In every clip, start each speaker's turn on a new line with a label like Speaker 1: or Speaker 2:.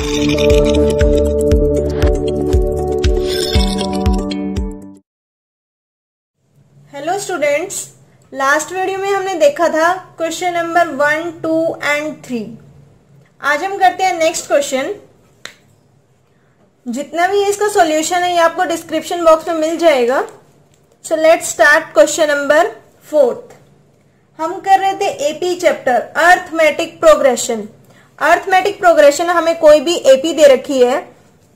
Speaker 1: Hello students, last video में हमने देखा था क्वेश्चन नंबर 1, 2 एंड 3। आज हम करते हैं नेक्स्ट क्वेश्चन। जितना भी है इसका सॉल्यूशन है ये आपको डिस्क्रिप्शन बॉक्स में मिल जाएगा। So let's start question number 4। हम कर रहे थे AP chapter arithmetic progression. Arithmetic progression हमें कोई भी एपी दे रखी है,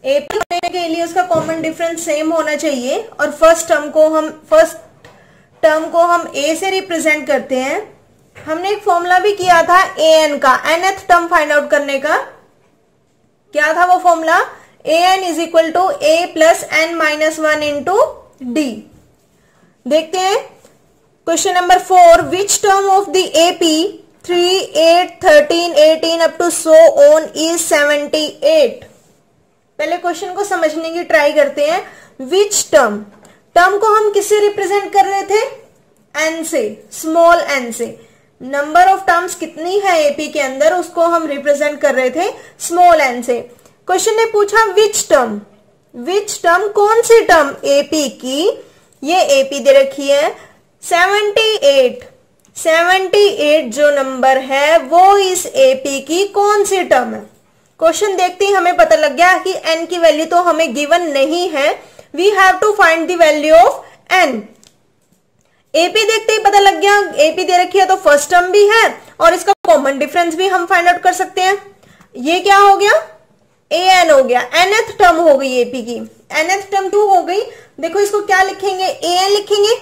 Speaker 1: एपी होने के लिए उसका कॉमन डिफरेंस सेम होना चाहिए और फर्स्ट टर्म को हम ए से रिप्रेजेंट करते हैं। हमने एक फॉर्मूला भी किया था ए एन का, nth टर्म फाइंड आउट करने का। क्या था वो formula? A n is equal to a plus n minus 1 into d. देखते हैं question number 4। Which term of the AP 3, 8, 13, 18 up to so on is 78? पहले क्वेश्चन को समझने की ट्राई करते हैं। विच टर्म को हम किससे रिप्रेजेंट कर रहे थे? एन से, स्मॉल एन से। नंबर ऑफ टर्म्स कितनी है एपी के अंदर उसको हम रिप्रेजेंट कर रहे थे स्मॉल एन से। क्वेश्चन ने पूछा विच टर्म, कौन सी टर्म एपी की? ये एपी दे रखी है 78 जो नंबर है वो इस एपी की कौन सी टर्म है? क्वेश्चन देखते ही हमें पता लग गया कि एन की वैल्यू तो हमें गिवन नहीं है। We have to find the value of n. AP देखते ही पता लग गया, एपी दे रखी है तो फर्स्ट टर्म भी है और इसका कॉमन डिफरेंस भी हम फाइंड आउट कर सकते हैं। ये क्या हो गया? ए एन हो गया, nth टर्म हो गई एपी की। nth टर्म क्यों हो गई? देखो इसको क्या लिखेंगे? ए एन लिखेंगे,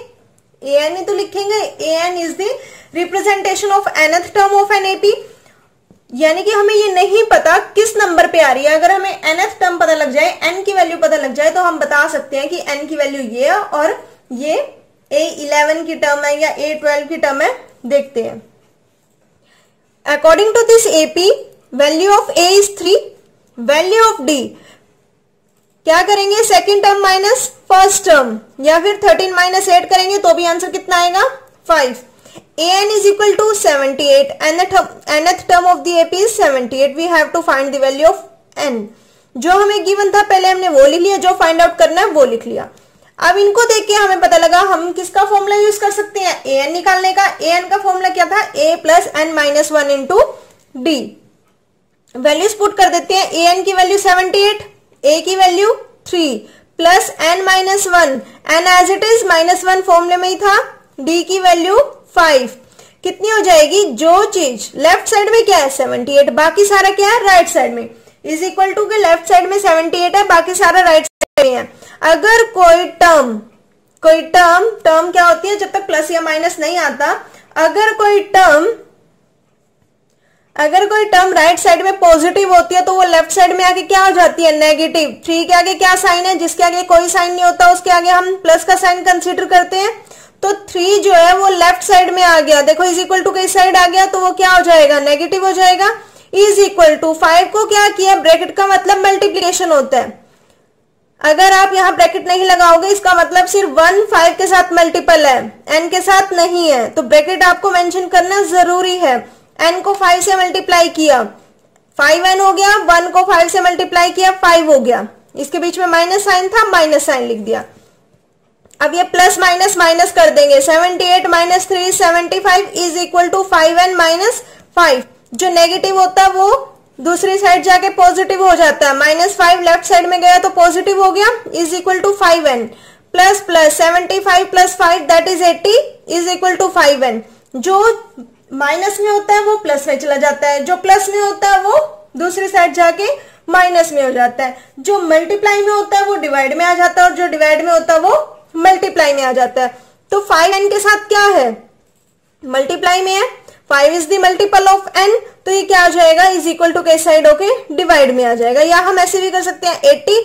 Speaker 1: ए एन ही तो लिखेंगे। A n is the representation of nth term of n AP. यानी कि हमें ये नहीं पता किस नंबर पे आ रही है। अगर हमें nth टर्म पता लग जाए, n की वैल्यू पता लग जाए तो हम बता सकते हैं कि n की वैल्यू ये है और ये A11 की टर्म है या A12 की टर्म है। देखते हैं। According to this AP value of A is 3, value of D क्या करेंगे? Second term minus first term, या फिर 13 माइनस 8 करेंगे तो भी आंसर कितना आएगा? 5। an is equal to 78, nth term of the AP is 78. We have to find the value of n. जो हमें गिवन था पहले हमने वो लिख लिया, जो फाइंड आउट करना है वो लिख लिया। अब इनको देख के हमें पता लगा हम किसका फॉर्मूला यूज कर सकते हैं an निकालने का। an का फॉर्मूला क्या था? a plus n minus 1 into d. Values put कर देते हैं। an की वैल्यू 78, a की value 3 plus n minus 1, n as it is -1 फॉर्मूले में ही था। d की वैल्यू 5 कितनी हो जाएगी? जो चीज लेफ्ट साइड में क्या है 78, बाकी सारा क्या है राइट साइड में, इज इक्वल टू के लेफ्ट साइड में 78 है, बाकी सारा राइट साइड में है। अगर कोई टर्म क्या होती है जब तक प्लस या माइनस नहीं आता, अगर कोई टर्म राइट साइड में पॉजिटिव होती है तो वो लेफ्ट साइड में आके क्या हो जाती है? नेगेटिव। 3 के आगे क्या साइन है? जिसके आगे कोई साइन नहीं होता उसके आगे हम प्लस का साइन कंसीडर करते हैं। तो 3 जो है वो लेफ्ट साइड में आ गया। देखो इज इक्वल टू किस साइड आ गया तो वो क्या हो जाएगा? नेगेटिव हो जाएगा। इज इक्वल टू 5 को क्या किया? ब्रैकेट का मतलब मल्टीप्लीकेशन होता है। अगर आप यहाँ ब्रैकेट नहीं लगाओगे इसका मतलब सिर्फ 1 5 के साथ मल्टीपल है, n के साथ नहीं है, तो ब्रैकेट आपको मेंशन करना जरूरी है। n को 5 से मल्टीप्लाई किया 5n हो गया, 1 को 5 से मल्टीप्लाई किया 5 हो गया। इसके बीच में माइनस साइन था, माइनस साइन लिख दिया। अब ये प्लस माइनस माइनस कर देंगे। 78 minus 3 75 is equal to 5n minus 5। जो नेगेटिव होता है वो दूसरी साइड जाके पॉजिटिव हो जाता है। -5 लेफ्ट साइड में गया तो पॉजिटिव हो गया, is equal to 5n plus plus 75 plus 5 that is 80 is equal to 5n। जो माइनस में होता है वो प्लस में चला जाता है, जो प्लस में होता है वो दूसरी साइड जाके माइनस में हो जाता है, जो मल्टीप्लाई में होता है वो डिवाइड में आ जाता है और जो डिवाइड में होता है वो मल्टीप्लाई में आ जाता है। तो 5n के साथ क्या है? मल्टीप्लाई में है। 5 is the multiple of n, तो ये क्या आ जाएगा? इज इक्वल टू किस साइड होके डिवाइड में आ जाएगा। या हम ऐसे भी कर सकते हैं 80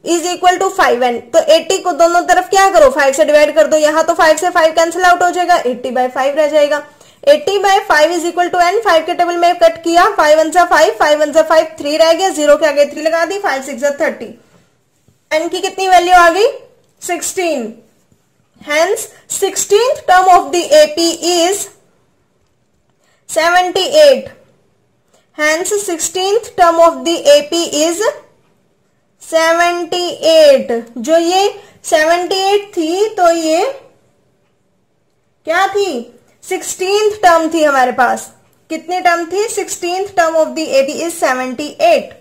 Speaker 1: इज इक्वल टू 5n। तो 80 को दोनों तरफ क्या करो? 5 से डिवाइड कर दो। यहाँ तो 5 से 5 कैंसिल आउट हो जाएगा, 80/5 रह जाएगा। 80/5 इज इक्वल टू n। 5 के टेबल में कट किया, 5 1 जा 5, 5 1 जा 5, 3 रह गया, 0 के आगे 3 लगा दी, 5 6 जा 30। n की कितनी वैल्यू आ गई? 16। Hence 16th term of the AP is 78. Hence 16th term of the AP is 78। जो ये 78 थी तो ये क्या थी, 16th टर्म थी हमारे पास। कितनी टर्म थी, 16th term of the AP is 78।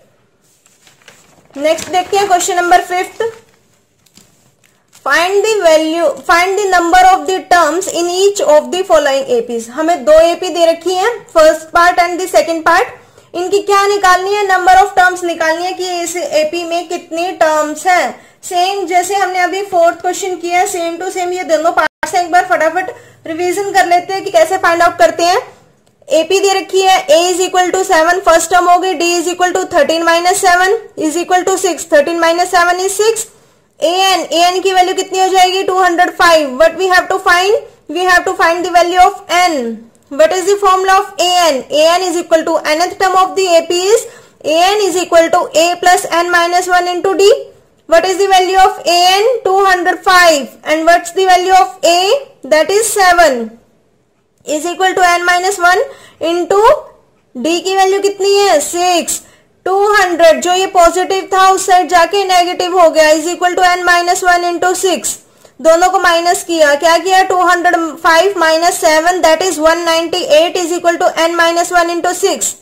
Speaker 1: Next देखते हैं question number 5th। Find the number of the terms in each of the following APs. हमें दो एपी दे रखी है, first part and the second part. इनकी क्या निकालनी है, नंबर ऑफ टर्म्स निकालनी है कि इस एपी में कितनी टर्म्स हैं। सेम जैसे हमने अभी 4th क्वेश्चन किया, सेम टू सेम ये दोनों पार्ट्स हैं। एक बार फटाफट रिवीजन कर लेते हैं कि कैसे फाइंड आउट करते हैं। एपी दे रखी है, a is equal to 7 first term हो गई, d is equal to 13 minus 7 is equal to 6, 13 minus 7 is 6। an की वैल्यू कितनी हो जाएगी, 205। What we have to find, we have to find the value of n। What is the formula of an is equal to nth term of the AP is an is equal to a plus n minus 1 into d। What is the value of an, 205, and what's the value of a, that is 7 is equal to n minus 1 into d की value कितनी है, 6। 200 जो ये positive था उस side जाके negative हो गया, is equal to n minus 1 into 6। दोनों को माइनस किया, क्या किया, 205 minus 7 that is 198 is equal to n minus 1 into 6।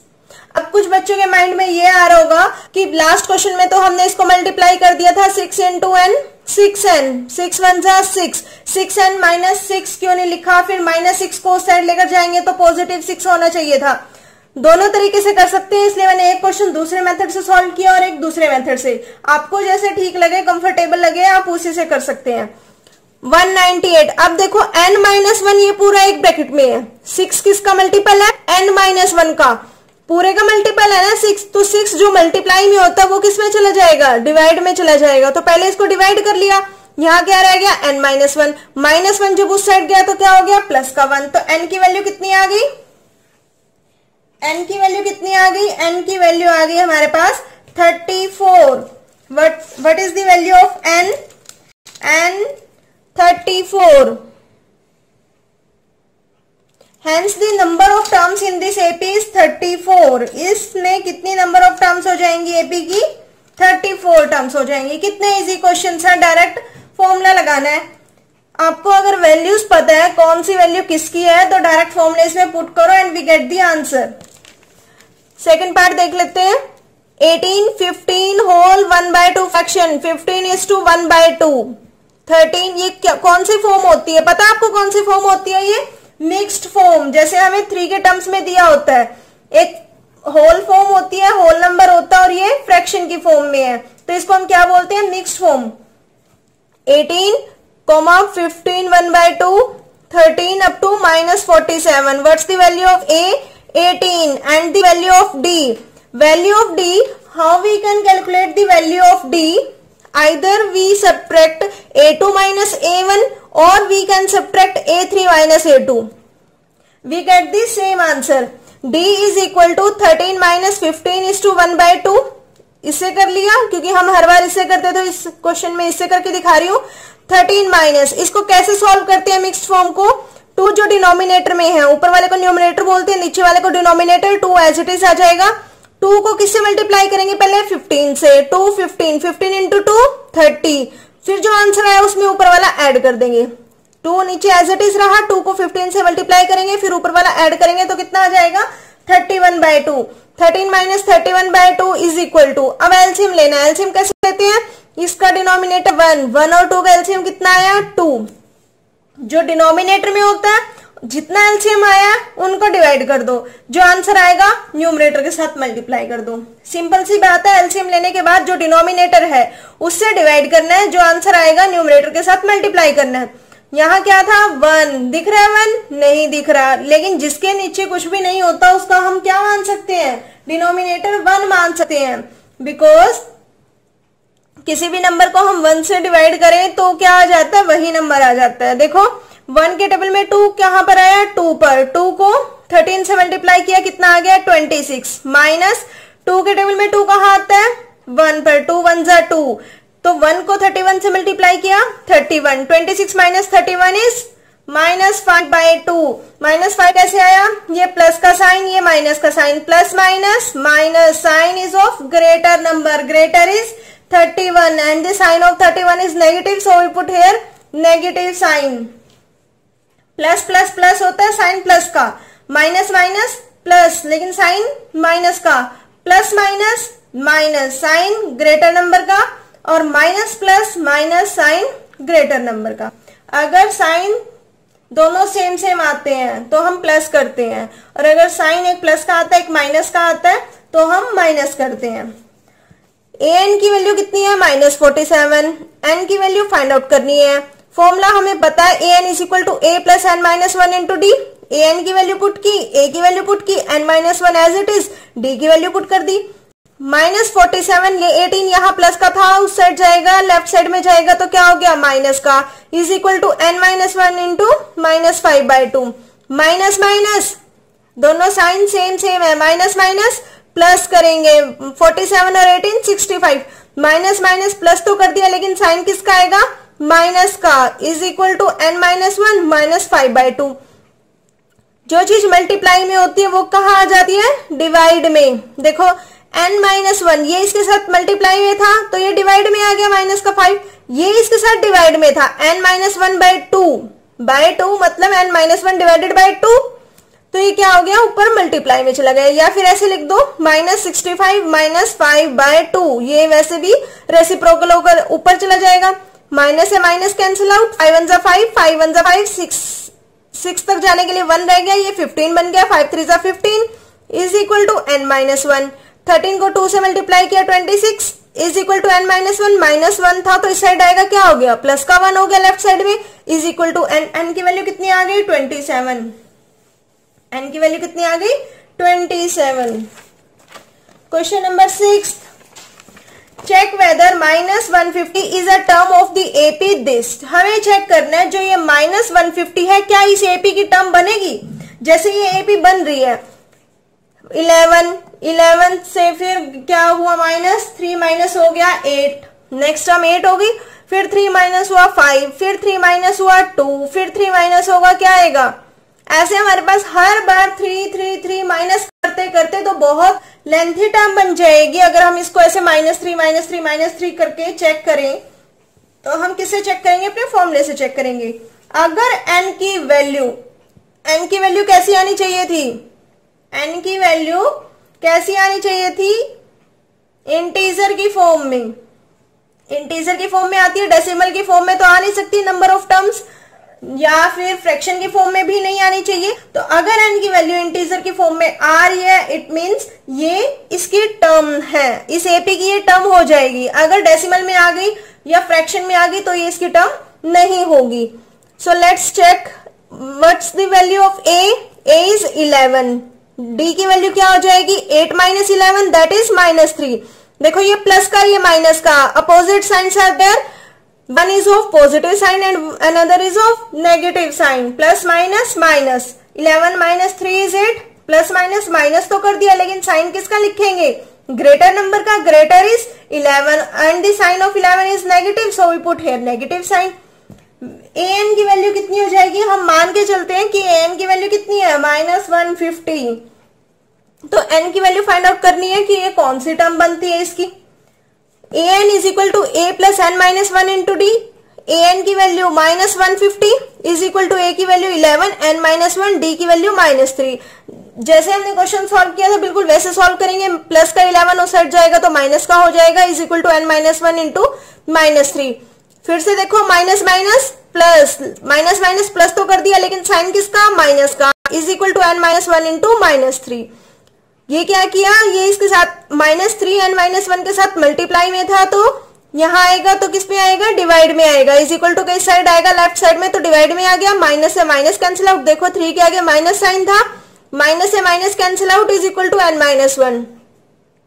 Speaker 1: अब कुछ बच्चों के माइंड में ये आ रहा होगा कि लास्ट क्वेश्चन में तो हमने इसको मल्टीप्लाई कर दिया था 6 इंटू n, 6n, 6 1 जा 6, 6n माइनस 6 क्यों नहीं लिखा, फिर माइनस 6 को उस साइड लेकर जाएंगे तो पॉजिटिव 6 होना चाहिए था। दोनों तरीके से कर सकते हैं, इसलिए मैंने एक क्वेश्चन दूसरे मेथड से सॉल्व किया और एक दूसरे मेथड से। आपको जैसे ठीक लगे, कंफर्टेबल लगे, आप उसी से कर सकते हैं। 198। अब देखो n माइनस 1 ये पूरा एक ब्रैकेट में है, 6 किसका मल्टीपल है, n माइनस 1 का, पूरे का मल्टीपल है ना 6, तो 6 जो मल्टीप्लाई में होता है वो किस में चला जाएगा, डिवाइड में चला जाएगा। तो पहले इसको डिवाइड कर लिया, यहाँ क्या रह गया, n माइनस 1, माइनस 1 जब उस साइड गया तो क्या हो गया, प्लस का 1। तो n की वैल्यू कितनी आ गई, n की वैल्यू कितनी आ गई, n की वैल्यू आ गई हमारे पास 34। What is the value of n, n 34। Hence the number of terms in this AP is 34। इसमें कितनी नंबर ऑफ टर्म्स हो जाएंगी AP की, 34 टर्म्स हो जाएंगी। कितने इजी क्वेश्चन है, डायरेक्ट फॉर्मूला लगाना है। आपको अगर वैल्यूज पता है कौन सी वैल्यू किसकी है तो डायरेक्ट फॉर्मूले इसमें पुट करो and we get the answer. Second part देख लेते हैं। 18 15 होल 1/2 फ्रैक्शन, 15 is to 1/2, 13 ये कौन सी फॉर्म होती है, पता है आपको कौन सी फॉर्म होती है, ये मिक्स्ड फॉर्म। जैसे हमें 3 के टर्म्स में दिया होता है, एक होल फॉर्म होती है, होल नंबर होता है, और ये फ्रैक्शन की फॉर्म में है, तो इसको हम क्या बोलते हैं, mixed form. 18, 15 1/2, 13 up to minus 47। What's the value of A? 18 and the value of D. Value of D, how we can calculate the value of D? Either we subtract A2 minus A1 or we can subtract A3 minus A2. We get the same answer. D is equal to 13 minus 15 is to 1/2। इससे कर लिया क्योंकि हम हर बार इससे करते, तो इस question में इससे करके दिखा रही हूँ। 13 माइनस, इसको कैसे सॉल्व करते हैं मिक्स्ड फॉर्म को, 2 जो डिनोमिनेटर में है, ऊपर वाले को न्यूमरेटर बोलते हैं, नीचे वाले को डिनोमिनेटर, 2 एज इट इज आ जाएगा। 2 को किससे मल्टीप्लाई करेंगे, पहले 15 से, 2 15, 15 इंटू 2 30, फिर जो आंसर आया उसमें ऊपर वाला ऐड कर देंगे। 2 नीचे एज इट इज रहा, 2 को 15 से मल्टीप्लाई करेंगे, फिर ऊपर वाला ऐड करेंगे, तो कितना आ जाएगा, 31/2। 13 माइनस 31/2 इज इक्वल टू, अब एलसीएम लेना है। एलसीएम कैसे लेते हैं, इसका डिनोमिनेटर 1 और 2 का एलसीएम कितना आया, 2। जो डिनोमिनेटर में होता है जितना एलसीएम आया उनको डिवाइड कर दो, जो आंसर आएगा न्यूमरेटर के साथ मल्टीप्लाई कर दो। सिंपल सी बात है, एलसीएम लेने के बाद जो डिनोमिनेटर है उससे डिवाइड करना है, जो आंसर आएगा न्यूमरेटर के साथ मल्टीप्लाई करना है। यहाँ क्या था, 1 दिख रहा है, 1 नहीं दिख रहा, लेकिन जिसके नीचे कुछ भी नहीं होता उसका हम क्या मान सकते हैं, डिनोमिनेटर 1 मान सकते हैं। बिकॉज किसी भी नंबर को हम 1 से डिवाइड करें तो क्या आ जाता है, वही नंबर आ जाता है। देखो 1 के टेबल में 2 कहां पर आया, 2 पर, 2 को 13 से मल्टीप्लाई किया, कितना आ गया, 26, माइनस 2 के टेबल में 2 कहां आता है, 1 पर, 2 1 जा 2, तो 1 को 31 से मल्टीप्लाई किया, 31, 26 माइनस 31 इज -5/2। -5 कैसे आया? ये प्लस का साइन, ये माइनस का sign, plus minus minus, sign is of greater number, greater is 31 and the sign of 31 is negative, so we put here negative sign. Plus plus plus होता है sign plus का, minus minus plus, लेकिन sign minus का, plus minus minus, sign greater number का, और minus plus minus, sign greater number का। अगर sign दोनों सेम सेम आते हैं तो हम प्लस करते हैं, और अगर साइन एक प्लस का आता है एक माइनस का आता है तो हम माइनस करते हैं। an की वैल्यू कितनी है? -47। n की वैल्यू फाइंड आउट करनी है। फॉर्मूला हमें पता है an is equal to a plus n minus 1 into d. an की वैल्यू पुट की, a की वैल्यू पुट की, n minus 1 as it is, d की वैल्यू पुट कर दी। -47, ये 18 यहाँ प्लस का था, उस साइड जाएगा, लेफ्ट साइड में जाएगा तो क्या हो गया? माइनस का, is equal to n minus 1 into -5/2। Minus minus, दोनों साइन सेम सेम है, माइनस माइनस प्लस करेंगे, 47 और 18 65, माइनस माइनस प्लस तो कर दिया, लेकिन साइन किसका आएगा? माइनस का, is equal to n minus 1 -5/2। जो चीज मल्टीप्लाई में होती है वो कहाँ आ जाती है? डिवाइड में। देखो n माइनस 1 ये इसके साथ मल्टीप्लाई में था तो ये डिवाइड में आ गया -5, ये इसके साथ डिवाइड में था, n माइनस 1/2 मतलब n माइनस 1 डिवाइडेड बाई 2, तो ये क्या हो गया? ऊपर मल्टीप्लाई में चला गया। या फिर ऐसे लिख दो -65 -5/2, ये वैसे भी रेसिप्रोकल होकर ऊपर चला जाएगा, माइनस से माइनस कैंसिल आउट, 5 1 जा 5, 5 1 जा 5, 6 तक जाने के लिए 1 रह गया, ये 15 बन गया, 5 3 जा 15 is equal to n minus 1। 13 को 2 से मल्टीप्लाई किया 26 is equal to n minus 1, -1 था तो इस साइड आएगा, क्या हो गया? प्लस का 1 हो गया लेफ्ट साइड में, इज इक्वल टू n की वैल्यू कितनी आ गई? 27। n की वैल्यू कितनी आ गई? 27। Question number 6, check whether -150 is a term of the AP this. हमें चेक करना है जो ये -150 है क्या इस एपी की टर्म बनेगी? जैसे ये एपी बन रही है 11 से फिर क्या हुआ? -3 माइनस हो गया 8, नेक्स्ट टर्म 8 होगी, फिर 3 माइनस हुआ 5, फिर 3 माइनस हुआ 2, फिर 3 माइनस होगा, क्या आएगा? ऐसे हमारे पास हर बार 3 माइनस करते करते तो बहुत लेंथी टर्म बन जाएगी। अगर हम इसको ऐसे -3 करके चेक करें तो हम किससे चेक करेंगे? अपने फॉर्मूले से चेक करेंगे। अगर n की वैल्यू कैसी आनी चाहिए थी? n की वैल्यू कैसी आनी चाहिए थी? इंटीजर की फॉर्म में, इंटीजर की फॉर्म में आती है, डेसिमल की फॉर्म में तो आ नहीं सकती नंबर ऑफ टर्म्स, या फिर फ्रैक्शन की फॉर्म में भी नहीं आनी चाहिए। तो अगर n की वैल्यू इंटीजर की फॉर्म में आ रही है, इट मींस ये इसकी टर्म है, इस एपी की ये टर्म हो जाएगी। अगर डेसिमल में आ गई या फ्रैक्शन में आ गई तो ये इसकी टर्म नहीं होगी। So let's check what's the value of a is 11, d की वैल्यू क्या हो जाएगी? 8 माइनस 11 दैट इज -3। देखो ये प्लस का, ये माइनस का, opposite signs are there, one is of positive sign and another is of negative sign, plus minus minus, 11 minus 3 is 8, plus minus minus तो कर दिया, लेकिन साइन किसका लिखेंगे? ग्रेटर नंबर का, greater is 11 and the sign of 11 is negative, so we put here negative sign। an की value कितनी हो जाएगी? हम मान के चलते हैं कि an की वैल्यू कितनी है? -150। तो n की वैल्यू फाइंड आउट करनी है कि ये कौन सी टर्म बनती है इसकी। an is equal to a plus n minus 1 into d. an की value -150 is equal to a की वैल्यू 11, n माइनस 1, d की वैल्यू -3। जैसे हमने क्वेश्चन सॉल्व किया था बिल्कुल वैसे सॉल्व करेंगे। प्लस का 11 उस साइड जाएगा तो माइनस का हो जाएगा, is equal to n minus 1 into -3। फिर से देखो माइनस माइनस प्लस तो कर दिया, लेकिन साइन किसका? माइनस का, is equal to n minus 1 into -3। ये क्या किया? ये इसके साथ -3 n माइनस 1 के साथ मल्टीप्लाई में था तो यहाँ आएगा, तो किस में आएगा? डिवाइड में आएगा, इज इक्वल टू किस साइड आएगा? लेफ्ट साइड में, तो डिवाइड में आ गया, माइनस से माइनस कैंसिल आउट। देखो 3 के आगे माइनस साइन था, माइनस से minus cancel out, is equal to n minus 1,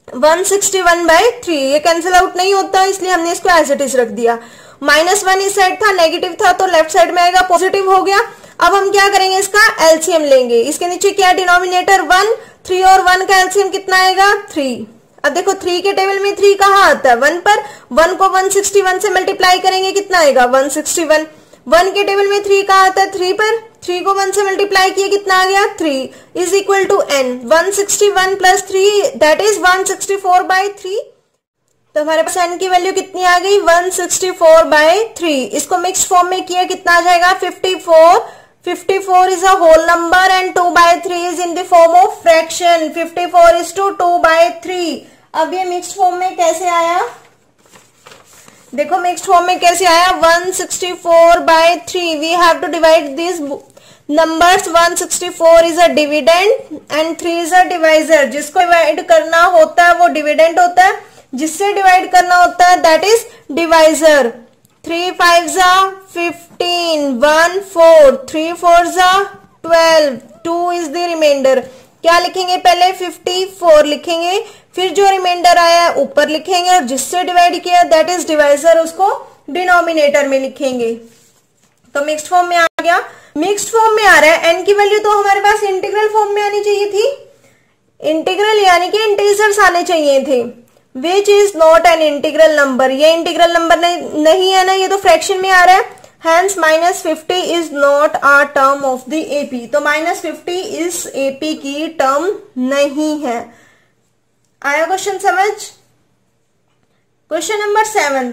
Speaker 1: 161/3। ये कैंसिल आउट नहीं होता इसलिए हमने इसको एज इट इज रख दिया। -1 इस साइड था, नेगेटिव था तो लेफ्ट साइड में आएगा, पॉजिटिव हो गया। अब हम क्या करेंगे? इसका एलसीएम लेंगे। इसके नीचे क्या डिनोमिनेटर 1, 3 और 1 का एलसीएम कितना आएगा? 3। अब देखो 3 के टेबल में 3 कहाँ आता है? 1 पर, 1 को 161 से मल्टीप्लाई करेंगे, कितना आएगा? 161। 1 के टेबल में 3 कहाँ आता है, 3 पर, 3 को 1 से मल्टीप्लाई किया कितना आ गया 3 is equal to n, 161 plus 3 that is 164/3। तो हमारे पास n की वैल्यू कितनी आ गई 164/3। इसको मिक्स फॉर्म में किया कितना आ जाएगा 54। 54 is a whole number and 2/3 is in the form of fraction. 54 is to 2/3। अब ये मिक्स्ड फॉर्म में कैसे आया, देखो मिक्स्ड फॉर्म में कैसे आया 164/3। We have to divide this numbers. 164 is a dividend and 3 is a divisor. जिसको डिवाइड करना होता है वो डिविडेंड होता है, जिससे डिवाइड करना होता है that is divisor. 3 5 15, 1 4, 3 4 12, 2 is the remainder. क्या लिखेंगे पहले 54 लिखेंगे, फिर जो रिमाइंडर आया है ऊपर लिखेंगे और जिससे डिवाइड किया दैट इज डिवाइजर, उसको डिनोमिनेटर में लिखेंगे। तो मिक्स्ड फॉर्म में आ गया। मिक्स्ड फॉर्म में आ रहा है, एन की वैल्यू तो हमारे पास इंटीग्रल फॉर्म में आनी चाहिए थी, इंटीग्रल यानी कि इंटीजर्स आने चाहिए थे, which is not an integral number. ये इंटीग्रल नंबर नहीं है ना, ये तो फ्रैक्शन में आ रहा है। Hence -50 is not a term of the AP। तो -50 इस AP की टर्म नहीं है। आया क्वेश्चन समझ। Question number 7।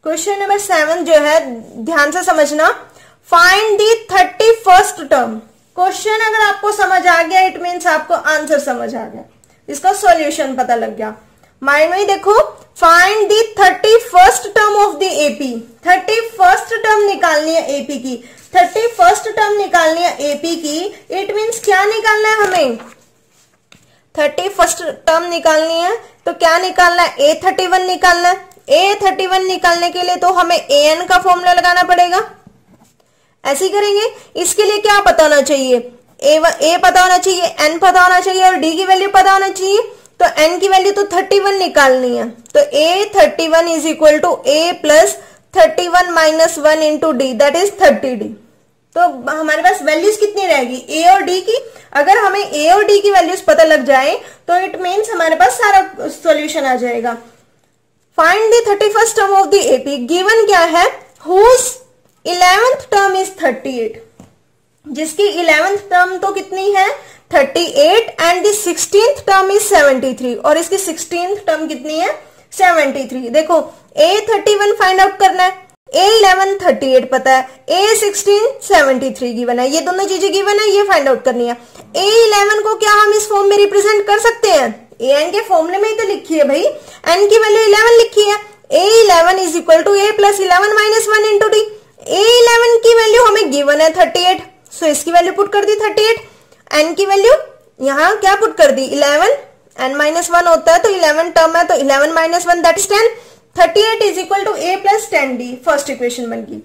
Speaker 1: क्वेश्चन नंबर 7 जो है ध्यान से समझना। Find the 31st term. Question अगर आपको समझ आ गया इट मीन्स आपको आंसर समझ आ गया, इसका सॉल्यूशन पता लग गया। माइंड में देखो, find the 31st term of the AP. 31st term निकालनी है एपी की। 31st टर्म निकालनी है एपी की, इट मीन्स क्या निकालना है हमें 31st टर्म निकालनी है तो क्या निकालना है A31 निकालना है। A31 निकालने के लिए तो हमें an का फॉर्मूला लगाना पड़ेगा। ऐसे ही करेंगे। इसके लिए क्या पता होना चाहिए, a पता होना चाहिए, n पता होना चाहिए और d की वैल्यू पता होना चाहिए। तो n की वैल्यू तो 31 निकालनी है, तो A31 is equal to A plus 31 minus 1 into d that is 30D। तो हमारे पास वैल्यूज कितनी रहेगी A और D की। अगर हमें A और D की वैल्यूज पता लग जाए तो इट मीन्स हमारे पास सारा सॉल्यूशन आ जाएगा। Find the 31st term of the AP। Given क्या है, हुज 11th टर्म इज 38। जिसकी 11th टर्म तो कितनी है 38 and the 16th term is 73 और इसकी 16th टर्म कितनी है 73। देखो A31 फाइंड आउट करना है, A11 38 पता है, A16 73 गिवन है, ये दोनों चीजें गिवन है, ये फाइंड आउट करनी है। A11 को क्या हम इस फॉर्म में रिप्रेजेंट कर सकते हैं, an के फॉर्मूले में ही तो लिखी है भाई, n की वैल्यू 11 लिखी है। A11 is equal to A plus 11 minus 1 into d. A11 की वैल्यू हमें गिवन है 38, सो इसकी वैल्यू पुट कर दी 38। n की वैल्यू यहां क्या पुट कर दी 11, n माइनस 1 होता है तो 11 टर्म है तो 11 minus 1 that is 10। 38 is equal to A plus 10D, first equation बन गई।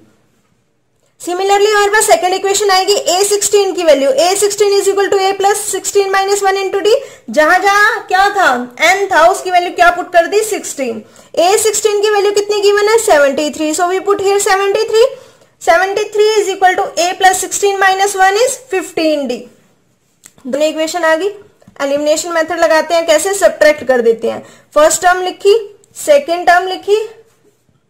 Speaker 1: सिमिलरली हमारे पास सेकंड इक्वेशन आएगी A16 की value, A16 is equal to A plus 16 minus 1 into d. जहां जहां क्या था n था उसकी वैल्यू क्या पुट कर दी 16। A16 की वैल्यू कितनी गिवन है 73, so we put here 73। 73 is equal to A plus 16 minus 1 is 15D। दोनों इक्वेशन आ गई। एलिमिनेशन मेथड लगाते हैं, कैसे सब्ट्रैक्ट कर देते हैं। फर्स्ट टर्म लिखी, सेकेंड टर्म लिखी,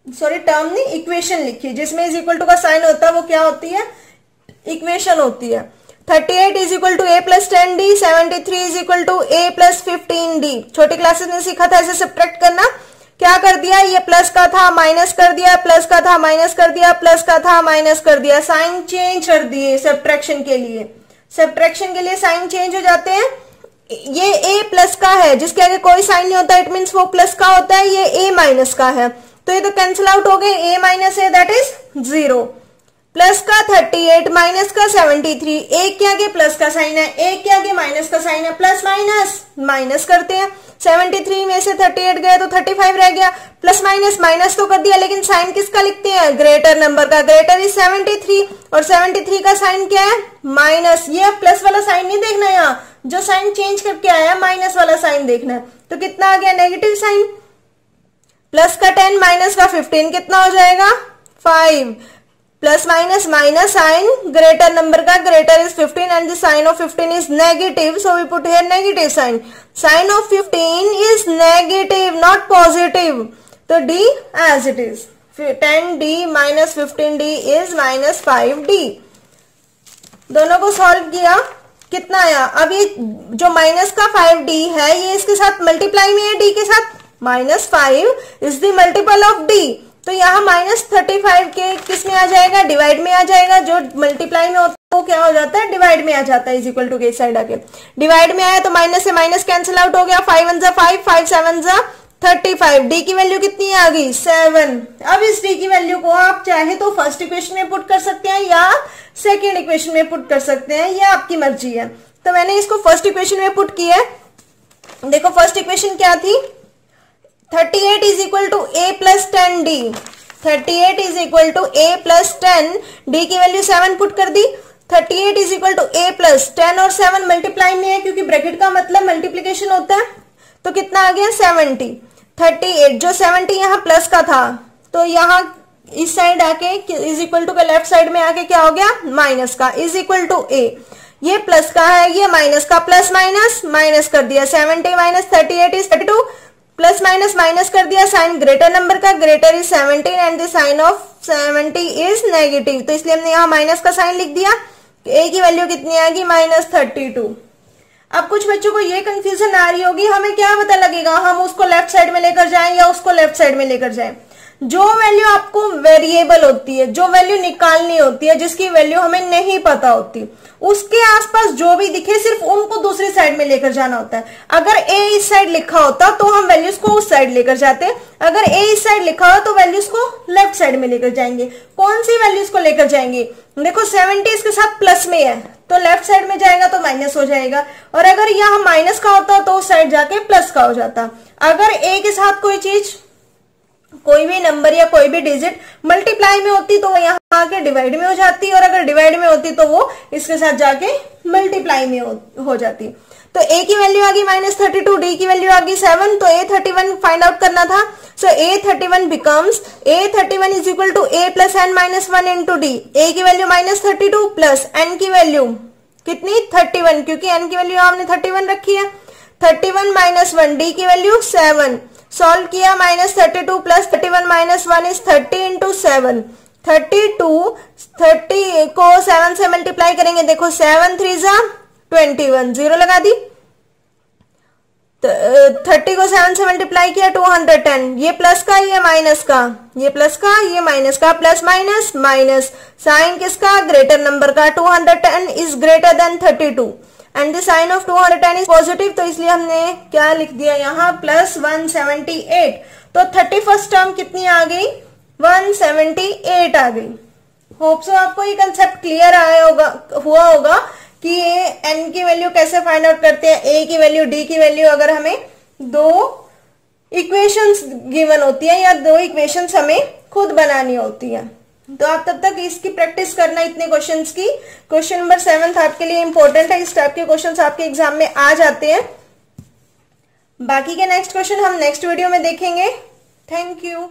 Speaker 1: सॉरी टर्म नहीं इक्वेशन लिखी, जिसमें इज इक्वल टू का साइन होता है वो क्या होती है इक्वेशन होती है। 38 is equal to A plus 10D, 73 is equal to A plus 15D। छोटी क्लासेस में सीखा था ऐसे सब्ट्रैक्ट करना। क्या कर दिया, ये प्लस का था माइनस कर दिया, प्लस का था माइनस कर दिया, प्लस का था माइनस कर दिया, साइन चेंज कर दिए सब्ट्रैक्शन के लिए। सब्ट्रैक्शन के लिए साइन चेंज हो जाते हैं। ये A प्लस का है जिसके आगे कोई साइन नहीं होता, इट मीन्स वो प्लस का होता है, ये A माइनस का है तो ये तो कैंसिल आउट हो गए। A माइनस है दैट इज 0। प्लस का 38 माइनस का 73, एक के आगे प्लस का साइन है, एक के आगे माइनस का साइन है, प्लस माइनस माइनस करते हैं। 73 में से 38 गया तो 35 रह गया, प्लस माइनस माइनस तो कर दिया, लेकिन साइन किसका लिखते हैं ग्रेटर नंबर का। ग्रेटर इज 73 और 73 का साइन क्या है माइनस। ये प्लस वाला साइन नहीं देखना, यहाँ जो साइन चेंज करके आया माइनस वाला साइन देखना है। तो कितना आ गया नेगेटिव साइन। प्लस का 10 माइनस का 15 कितना हो जाएगा 5। Plus minus minus sign greater number का, greater is 15 and the sign of 15 is negative, so we put here negative sign. Sign of 15 is negative not positive, तो d as it is. 10d minus 15d is minus 5d। दोनों को solve किया, कितना आया? अब ये जो minus का 5d है ये इसके साथ मल्टीप्लाई में है d के साथ, minus 5 is the multiple of d। तो यहाँ माइनस 35 के किस में आ जाएगा? डिवाइड में आ जाएगा। जो मल्टीप्लाई में होता है वो क्या हो जाता है? डिवाइड में आ जाता है। इज इक्वल टू के साइड आके डिवाइड में आया तो माइनस से माइनस कैंसिल आउट हो गया। 5 1 5, 5 7 35। डी की वैल्यू कितनी आ गई? 7। अब इस डी की वैल्यू को आप चाहे तो फर्स्ट इक्वेशन में पुट कर सकते हैं या सेकेंड इक्वेशन में पुट कर सकते हैं, यह आपकी मर्जी है। तो मैंने इसको फर्स्ट इक्वेशन में पुट किया है। देखो फर्स्ट इक्वेशन क्या थी? 38 is equal to a plus 10d। 38 is equal to a plus 10, d की वैल्यू 7 पुट कर दी। 38 is equal to a plus 10 और 7 मल्टीप्लाई में है क्योंकि ब्रैकेट का मतलब मल्टीप्लीकेशन होता है। तो कितना आ गया? 70। 38 जो 70 यहाँ प्लस का था तो यहाँ इस साइड आके इज इक्वल टू का लेफ्ट साइड में आके क्या हो गया? माइनस का। इज इक्वल टू a, ये प्लस का है, ये माइनस का। प्लस माइनस माइनस कर दिया। 70 minus 38 is 32। Plus minus minus कर दिया, साइन ग्रेटर नंबर का, greater is 17 and the sign of 70 is negative. तो इसलिए हमने यहाँ माइनस का साइन लिख दिया। a की वैल्यू कितनी आएगी? माइनस 32। अब कुछ बच्चों को ये कंफ्यूजन आ रही होगी, हमें क्या पता लगेगा हम उसको लेफ्ट साइड में लेकर जाएं या उसको लेफ्ट साइड में लेकर जाएं। जो वैल्यू आपको वेरिएबल होती है, जो वैल्यू निकालनी होती है, जिसकी वैल्यू हमें नहीं पता होती, उसके आसपास जो भी दिखे सिर्फ उनको दूसरी साइड में लेकर जाना होता है। अगर a इस साइड लिखा होता तो हम वैल्यूज को उस साइड लेकर जाते, अगर a इस साइड लिखा हो तो वैल्यूज को लेफ्ट साइड में लेकर जाएंगे। कौन सी वैल्यूज को लेकर जाएंगे? देखो 70 इसके साथ प्लस में है तो लेफ्ट साइड में जाएगा तो माइनस हो जाएगा, और अगर यहाँ माइनस का होता तो उस साइड जाके प्लस का हो जाता। अगर a के साथ कोई चीज, कोई भी नंबर या कोई भी डिजिट मल्टीप्लाई में होती तो वो यहाँ आके डिवाइड में हो जाती, और अगर डिवाइड में होती तो वो इसके साथ जाके मल्टीप्लाई में हो जाती। तो a की वैल्यू आ गई माइनस 32, डी की वैल्यू आ गई 7, तो a31 फाइंड आउट करना था। So a31 becomes a31 is equal to a plus n minus 1 into d. a की वैल्यू माइनस 32 प्लस n की वैल्यू कितनी? 31, क्योंकि n की वैल्यू हमने 31 रखी है। 31 माइनस 1, डी की वैल्यू 7। सॉल्व किया, minus 32 plus 31 minus 1 is 30 into 7। 32, 30 को 7 से मल्टीप्लाई करेंगे। देखो 7 3 जा 21, जीरो लगा दी। 30 को 7 से मल्टीप्लाई किया 210। ये प्लस का, ये माइनस का, ये प्लस का, ये माइनस का, प्लस माइनस माइनस, साइन किसका? ग्रेटर नंबर का। 210 is greater than 32 and the sign of 210 is positive, तो इसलिए हमने क्या लिख दिया यहाँ? प्लस 178। तो 31st टर्म कितनी आ गई? 178 आ गई। होप सो आपको ये कंसेप्ट क्लियर हुआ होगा कि n की वैल्यू कैसे फाइंड आउट करते हैं, a की वैल्यू, d की वैल्यू, अगर हमें दो इक्वेशंस गिवन होती है या दो इक्वेशंस हमें खुद बनानी होती है। तो आप तब तक इसकी प्रैक्टिस करना, इतने क्वेश्चंस की। क्वेश्चन नंबर 7 आपके लिए इंपॉर्टेंट है, इस टाइप के क्वेश्चंस आपके एग्जाम में आ जाते हैं। बाकी के नेक्स्ट क्वेश्चन हम नेक्स्ट वीडियो में देखेंगे। Thank you.